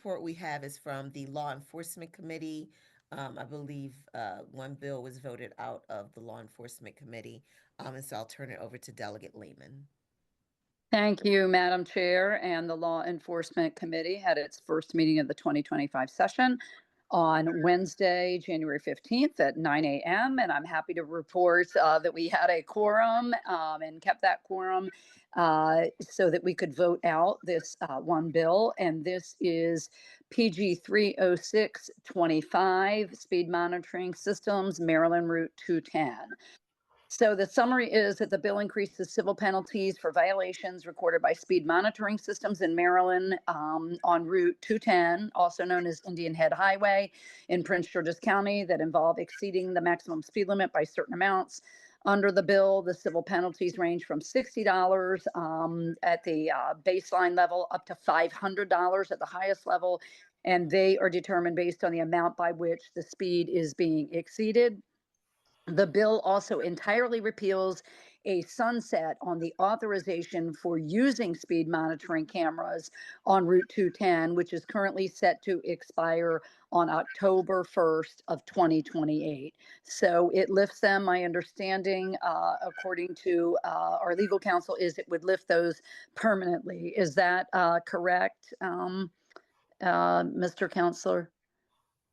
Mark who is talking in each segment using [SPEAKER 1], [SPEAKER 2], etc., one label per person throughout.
[SPEAKER 1] report we have is from the Law Enforcement Committee. I believe one bill was voted out of the Law Enforcement Committee, and so I'll turn it over to Delegate Lehman.
[SPEAKER 2] Thank you, Madam Chair. And the Law Enforcement Committee had its first meeting of the 2025 session on Wednesday, January 15th at 9 a.m. And I'm happy to report that we had a quorum and kept that quorum so that we could vote out this one bill. And this is PG 30625, Speed Monitoring Systems, Maryland Route 210. So the summary is that the bill increases civil penalties for violations recorded by speed monitoring systems in Maryland on Route 210, also known as Indian Head Highway in Prince George's County, that involve exceeding the maximum speed limit by certain amounts. Under the bill, the civil penalties range from $60 at the baseline level up to $500 at the highest level, and they are determined based on the amount by which the speed is being exceeded. The bill also entirely repeals a sunset on the authorization for using speed monitoring cameras on Route 210, which is currently set to expire on October 1st of 2028. So it lifts them. My understanding, according to our legal counsel, is it would lift those permanently. Is that correct, Mr. Counselor?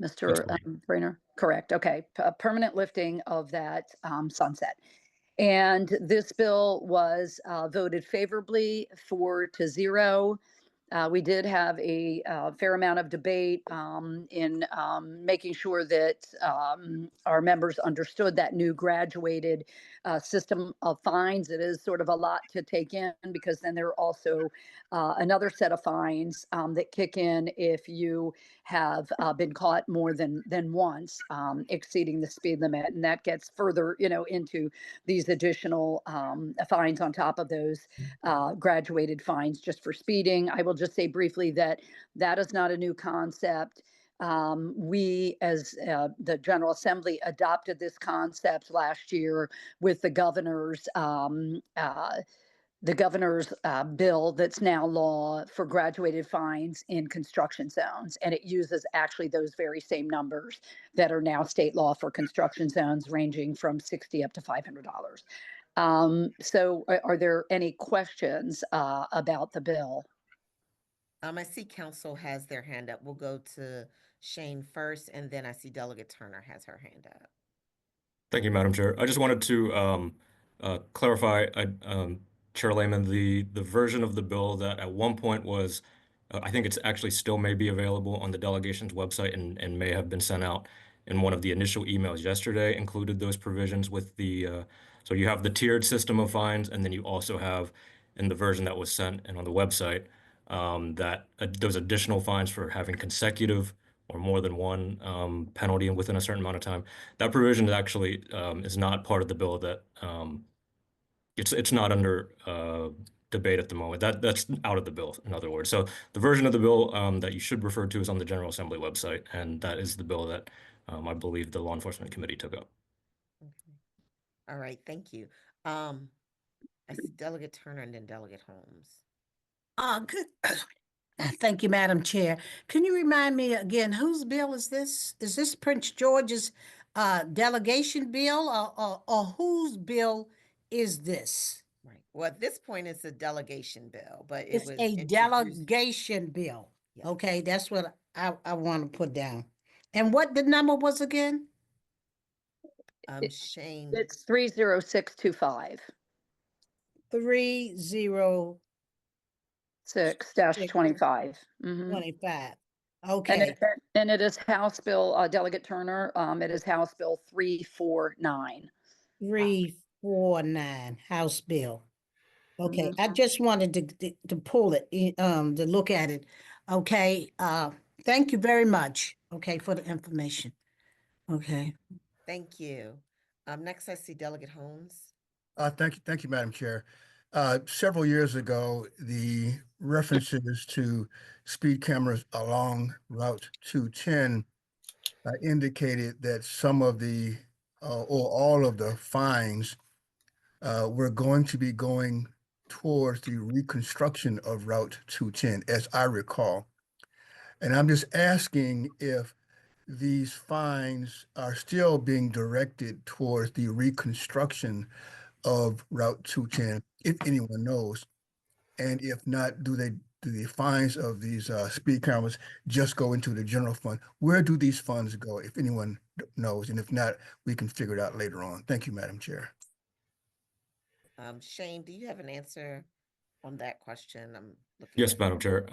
[SPEAKER 2] Mr. Brainer? Correct. Okay. Permanent lifting of that sunset. And this bill was voted favorably 4-0. We did have a fair amount of debate in making sure that our members understood that new graduated system of fines. It is sort of a lot to take in, because then there are also another set of fines that kick in if you have been caught more than once exceeding the speed limit, and that gets further, into these additional fines on top of those graduated fines just for speeding. I will just say briefly that is not a new concept. We, as the General Assembly, adopted this concept last year with the governor's bill that's now law for graduated fines in construction zones. And it uses actually those very same numbers that are now state law for construction zones, ranging from $60 up to $500. So are there any questions about the bill?
[SPEAKER 1] I see Council has their hand up. We'll go to Shane first, and then I see Delegate Turner has her hand up.
[SPEAKER 3] Thank you, Madam Chair. I just wanted to clarify, Chair Lehman, the version of the bill that at one point was, I think it's actually still may be available on the delegation's website and may have been sent out in one of the initial emails yesterday, included those provisions with the, so you have the tiered system of fines, and then you also have in the version that was sent and on the website that those additional fines for having consecutive or more than one penalty within a certain amount of time. That provision actually is not part of the bill. That it's not under debate at the moment. That's out of the bill, in other words. So the version of the bill that you should refer to is on the General Assembly website, and that is the bill that I believe the Law Enforcement Committee took up.
[SPEAKER 1] Okay. All right, thank you. I see Delegate Turner and then Delegate Holmes.
[SPEAKER 4] Good. Thank you, Madam Chair. Can you remind me again, whose bill is this? Is this Prince George's delegation bill, or whose bill is this?
[SPEAKER 1] Right. Well, at this point, it's a delegation bill, but
[SPEAKER 4] It's a delegation bill. Yes. Okay, that's what I want to put down. And what the number was again?
[SPEAKER 1] Shane.
[SPEAKER 2] It's 30625.
[SPEAKER 4] 306-25. 25. Okay.
[SPEAKER 2] And it is House Bill, Delegate Turner, it is House Bill 349.
[SPEAKER 4] 349, House Bill. Okay, I just wanted to pull it, to look at it. Okay, thank you very much, okay, for the information. Okay.
[SPEAKER 1] Thank you. Next, I see Delegate Holmes.
[SPEAKER 5] Thank you, Madam Chair. Several years ago, the references to speed cameras along Route 210 indicated that some of the or all of the fines were going to be going towards the reconstruction of Route 210, as I recall. And I'm just asking if these fines are still being directed towards the reconstruction of Route 210, if anyone knows. And if not, do the fines of these speed cameras just go into the general fund? Where do these funds go, if anyone knows? And if not, we can figure it out later on. Thank you, Madam Chair.
[SPEAKER 1] Shane, do you have an answer on that question? I'm looking
[SPEAKER 3] Yes,
[SPEAKER 1] at.
[SPEAKER 3] Madam Chair.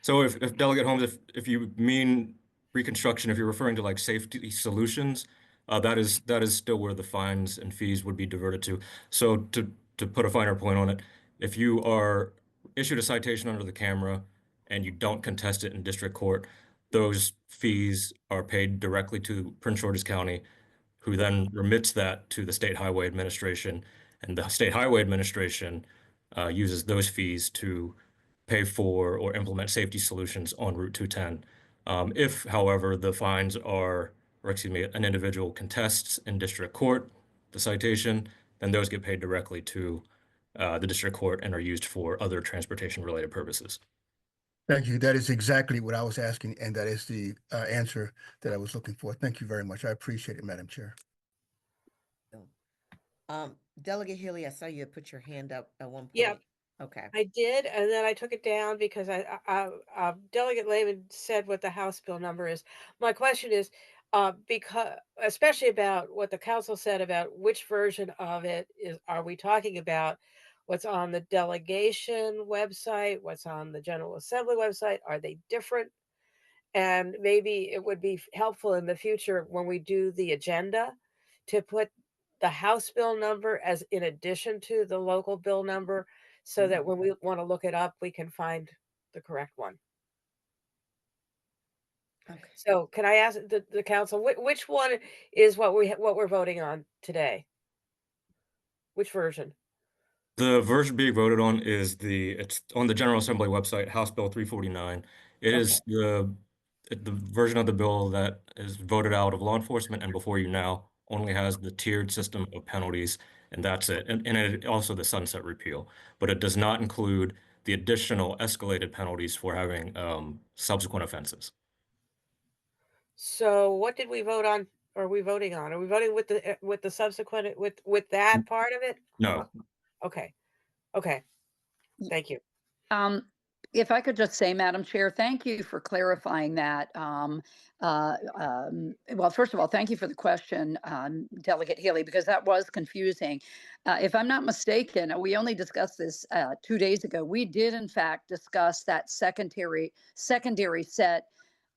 [SPEAKER 3] So if Delegate Holmes, if you mean reconstruction, if you're referring to like safety solutions, that is still where the fines and fees would be diverted to. So to put a finer point on it, if you are issued a citation under the camera and you don't contest it in district court, those fees are paid directly to Prince George's County, who then remits that to the State Highway Administration, and the State Highway Administration uses those fees to pay for or implement safety solutions on Route 210. If, however, the fines are, or excuse me, an individual contests in district court the citation, then those get paid directly to the district court and are used for other transportation-related purposes.
[SPEAKER 5] Thank you. That is exactly what I was asking, and that is the answer that I was looking for. Thank you very much. I appreciate it, Madam Chair.
[SPEAKER 1] Delegate Haley, I saw you had put your hand up at one point.
[SPEAKER 6] Yeah.
[SPEAKER 1] Okay.
[SPEAKER 6] I did, and then I took it down because Delegate Lehman said what the House bill number is. My question is, because especially about what the council said about which version of it are we talking about? What's on the delegation website? What's on the General Assembly website? Are they different? And maybe it would be helpful in the future when we do the agenda to put the House bill number as in addition to the local bill number, so that when we want to look it up, we can find the correct one.
[SPEAKER 1] Okay.
[SPEAKER 6] So can I ask the council, which one is what we're voting on today? Which version?
[SPEAKER 3] The version being voted on is it's on the General Assembly website, House Bill 349. It is the version of the bill that is voted out of law enforcement and before you now only has the tiered system of penalties, and that's it. And it also the sunset repeal, but it does not include the additional escalated penalties for having subsequent offenses.
[SPEAKER 6] So what did we vote on? Are we voting on? Are we voting with the subsequent with that part of it?
[SPEAKER 3] No.
[SPEAKER 6] Okay. Okay. Thank you.
[SPEAKER 2] If I could just say, Madam Chair, thank you for clarifying that. Well, first of all, thank you for the question, Delegate Haley, because that was confusing. If I'm not mistaken, we only discussed this 2 days ago. We did, in fact, discuss that secondary set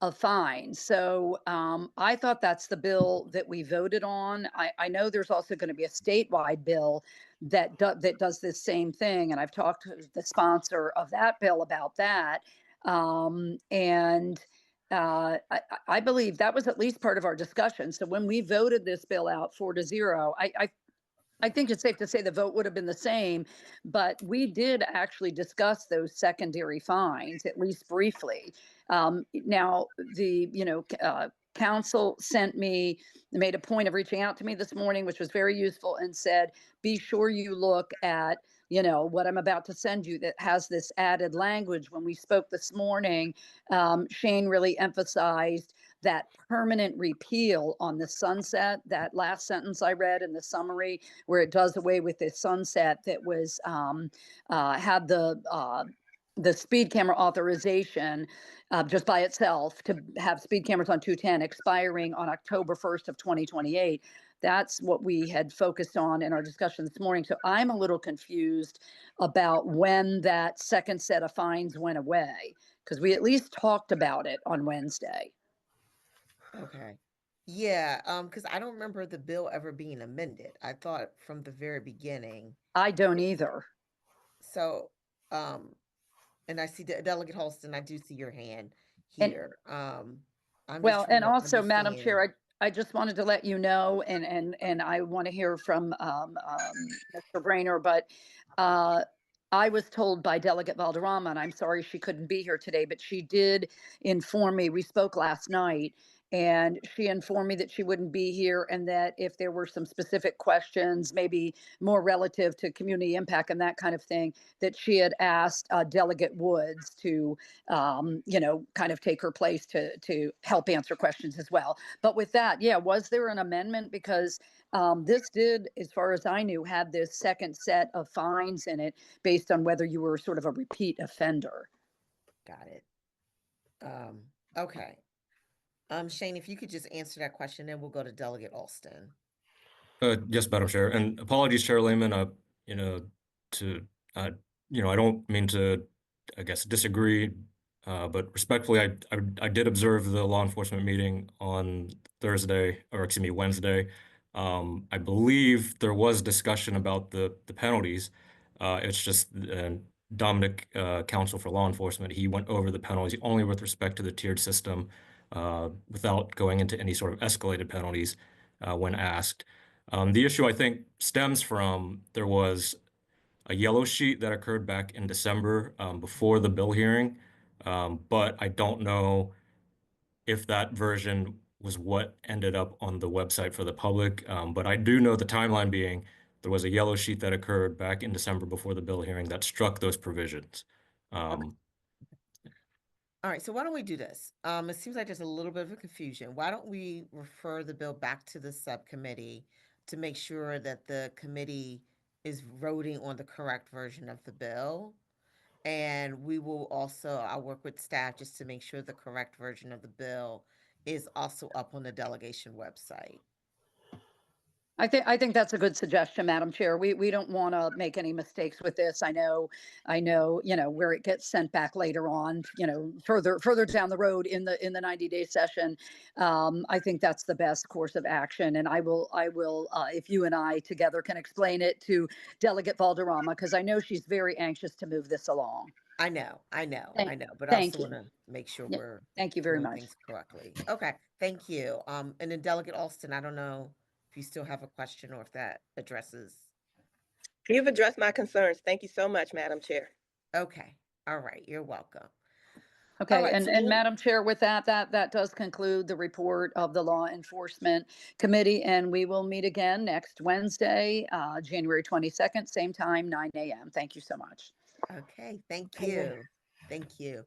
[SPEAKER 2] of fines. So I thought that's the bill that we voted on. I know there's also going to be a statewide bill that does this same thing, and I've talked to the sponsor of that bill about that. And I believe that was at least part of our discussion. So when we voted this bill out 4-0, I think it's safe to say the vote would have been the same, but we did actually discuss those secondary fines, at least briefly. Now, council made a point of reaching out to me this morning, which was very useful, and said, be sure you look at, what I'm about to send you that has this added language. When we spoke this morning, Shane really emphasized that permanent repeal on the sunset, that last sentence I read in the summary, where it does away with this sunset that was had the speed camera authorization just by itself to have speed cameras on 210 expiring on October 1st of 2028. That's what we had focused on in our discussion this morning. So I'm a little confused about when that second set of fines went away, because we at least talked about it on Wednesday.
[SPEAKER 1] Okay. Yeah, because I don't remember the bill ever being amended. I thought from the very beginning.
[SPEAKER 2] I don't either.
[SPEAKER 1] So, and I see Delegate Holston, I do see your hand here. I'm just trying
[SPEAKER 2] and
[SPEAKER 1] to
[SPEAKER 2] also, Madam
[SPEAKER 1] understand.
[SPEAKER 2] Chair, I just wanted to let you know, and I want to hear from Mr. Brainer, but I was told by Delegate Valderrama, and I'm sorry she couldn't be here today, but she did inform me. We spoke last night, and she informed me that she wouldn't be here, and that if there were some specific questions, maybe more relative to community impact and that kind of thing, that she had asked Delegate Woods to, kind of take her place to help answer questions as well. But with that, yeah, was there an amendment? Because this did, as far as I knew, have this second set of fines in it based on whether you were sort of a repeat offender.
[SPEAKER 1] Got it. Okay. Shane, if you could just answer that question, then we'll go to Delegate Alston.
[SPEAKER 3] Yes, Madam Chair, and apologies, Chair Lehman. To I don't mean to, I guess, disagree, but respectfully, I did observe the law enforcement meeting on Wednesday. I believe there was discussion about the penalties. It's just Dominic, counsel for law enforcement, he went over the penalties only with respect to the tiered system, without going into any sort of escalated penalties when asked. The issue, I think, stems from there was a yellow sheet that occurred back in December, before the bill hearing, but I don't know if that version was what ended up on the website for the public. But I do know the timeline being there was a yellow sheet that occurred back in December before the bill hearing that struck those provisions.
[SPEAKER 1] All right, so why don't we do this? It seems like there's a little bit of a confusion. Why don't we refer the bill back to the subcommittee to make sure that the committee is voting on the correct version of the bill? And we will also, I'll work with staff just to make sure the correct version of the bill is also up on the delegation website.
[SPEAKER 2] I think that's a good suggestion, Madam Chair. We don't want to make any mistakes with this. I know, where it gets sent back later on, further down the road in the 90-day session. I think that's the best course of action. And I will, if you and I together can explain it to Delegate Valderrama, because I know she's very anxious to move this along.
[SPEAKER 1] I know, but I
[SPEAKER 2] Thank
[SPEAKER 1] also
[SPEAKER 2] you.
[SPEAKER 1] want to make sure
[SPEAKER 2] Yeah,
[SPEAKER 1] we're
[SPEAKER 2] thank you very
[SPEAKER 1] doing
[SPEAKER 2] much.
[SPEAKER 1] things correctly. Okay, thank you. And then Delegate Alston, I don't know if you still have a question or if that addresses.
[SPEAKER 7] You've addressed my concerns. Thank you so much, Madam Chair.
[SPEAKER 1] Okay, all right, you're welcome.
[SPEAKER 2] Okay,
[SPEAKER 1] right,
[SPEAKER 2] and,
[SPEAKER 1] so
[SPEAKER 2] and
[SPEAKER 1] we'll-
[SPEAKER 2] Madam Chair, with that does conclude the report of the Law Enforcement Committee, and we will meet again next Wednesday, January 22nd, same time, 9 a.m. Thank you so much.
[SPEAKER 1] Okay, thank
[SPEAKER 6] Okay.
[SPEAKER 1] you. Thank you.